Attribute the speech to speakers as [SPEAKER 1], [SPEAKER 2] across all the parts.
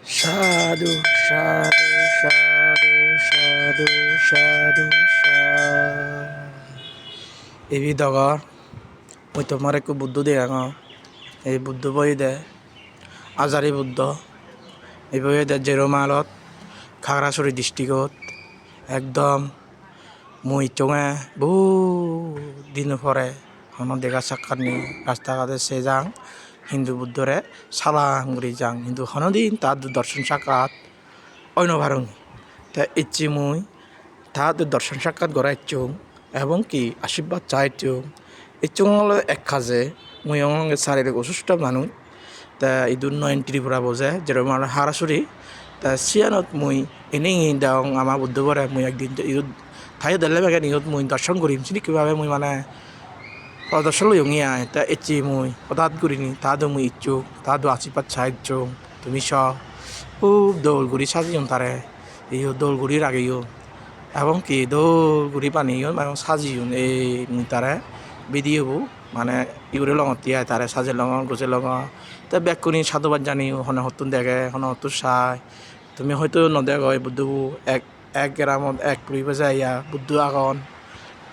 [SPEAKER 1] সাধু সাধু সাধু সাধু সাধু এবি দগর মই তোমার একটু বুদ্ধ দেখ এই বুদ্ধ বই দে আজারি বুদ্ধ এই বই দে জেরোমালত খাগড়াছড়ি ডিস্ট্রিক্টত একদম মই চঙে বহু দিন পরে হন দেখা সাক্ষাৎ নি রাস্তাঘাটে সে যাং হিন্দু বুদ্ধরে সালাম করি যাং কিন্তু হনদিন তার দর্শন সাক্ষাৎ অন্য ভারং তা ইচ্ছি মুই তাহাদের দর্শন সাক্ষাৎ গড়া ইচ্ছুং এবং কি আশীর্বাদ চাইছুং ইচ্ছুং হলো এক খাজে মুই অঙ্গে শারীরিক অসুস্থ মানুষ তা ইদুর নয়ন ত্রিপুরা বোঝে যেরকম আমার হারাসুরি তা সিয়ানত মুই এনেই দেও আমার বুদ্ধ পরে মুই একদিন ইউদ ঠাই দিলে বেগে ইউদ মুই দর্শন করিম চিনি কীভাবে মুই মানে প্রদর্শন লই আয় তা ইচ্ছি মুই হঠাৎ করিনি তাহাদও মুই ইচ্ছুক তাহাদও আশীর্বাদ চাইছুং তুমি স খুব দৌলগুড়ি সাজিও তারে এই দৌলগুড়ির আগেও এবং কি দৌলগুড়ি পানিও এবং সাজিও এই মুই তারে ভিডিও মানে ইউরে লগত তিয়াই তারে সাজে লগত গোজে লগত তা ব্যাক করি সাধুবাদ জানিও হনে হতুন দেখে হনে হতুন চাই তুমি হয়তো নদেখ হয় বুদ্ধবু এক গ্রামত এক ফুরিব যাইয়া বুদ্ধ আগন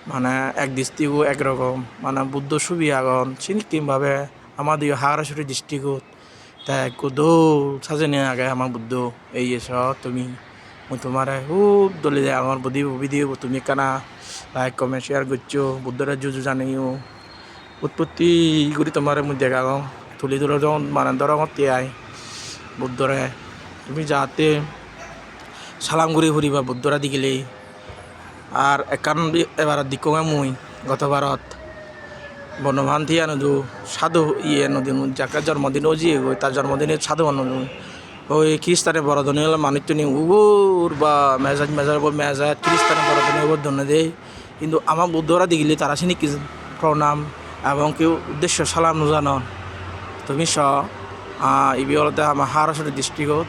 [SPEAKER 1] মানে এক দৃষ্টিও একরকম মানে বুদ্ধ ছবি আগন চিনিকিমভাবে আমার দিয়ে হাগড়াছড়ি ডিস্ট্রিক্টত তা একটু দৌল সাজেনি আগে আমার বুদ্ধ এই এস তুমি মই তোমার খুব দলি যায় আমার ভিডিও তুমি কানা লাইক কমেন্ট শেয়ার করছো বুদ্ধরা জুজু জানিও উৎপত্তি করি তোমার মুই দেখা তুলি তুলে যখন মানে ধরঙত তিয়াই বুদ্ধরে তুমি যাতে সালাম ঘুরি ফুরিবা বুদ্ধরা দিগিলেই আর একান এবার দিকঙে মুই গতবারত বনভান থিয়া নদু সাধু নদীন যাকে জন্মদিনও জিয়ে গই তার জন্মদিনে সাধু নদু ওই খ্রিস্টানে বড়দিনে হলে মানুষজনী উগুর বা মেজাজ খ্রিস্টানে বড়দিনে উগুর ধন্য দেয় কিন্তু আমার বুদ্ধরা দিগিলে তারা চিনি কি প্রণাম এবং কেউ উদ্দেশ্য সালাম জানন তুমি স ইবি হলতে আমার হারাসরি ডিস্ট্রিক্টত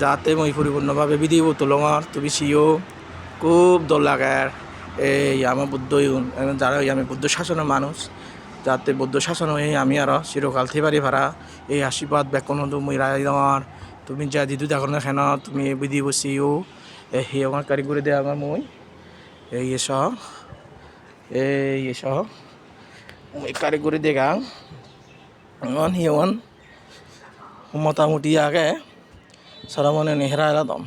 [SPEAKER 1] যাতে মই পরিপূর্ণভাবে বিধিব তোলঙর তুমি সিও খুব দল লাগে এই আমার বুদ্ধ যারা আমি বুদ্ধ শাসনের মানুষ যাতে বুদ্ধ শাসন হয়ে আমি আর চিরকাল থেবারি ভাড়া এই আশীর্বাদ বেকনদ মই রায় দেওয়ার তুমি যা দিদু দেখো না কেন তুমি বিধি বসিও সেই আমার কারিগরি দে আমার মই এই এস মই কারিগরি দেখা হিয়ন মোটামুটি আগে সারা মনে নেহরা এলাম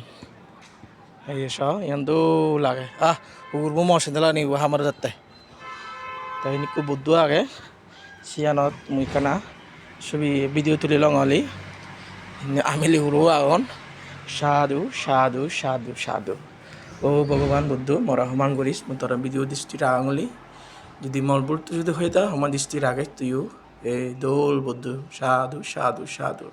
[SPEAKER 1] এই এস ইয়ান লাগে উগুরবো মশে দিলা নিব আমার যাতে তাই নিকু বুদ্ধ আগে সিয়ানত মুই কানা ছবি ভিডিও তুলি লঙালি আমি লিখুরো আগন সাধু সাধু সাধু সাধু ও ভগবান বুদ্ধ মরা সমান করিস মই তোরা ভিডিও দৃষ্টির আঙুলি যদি মলবুল যদি হয়ে তা আমার দৃষ্টির আগে তুইও এই দোল বুদ্ধ সাধু সাধু সাধু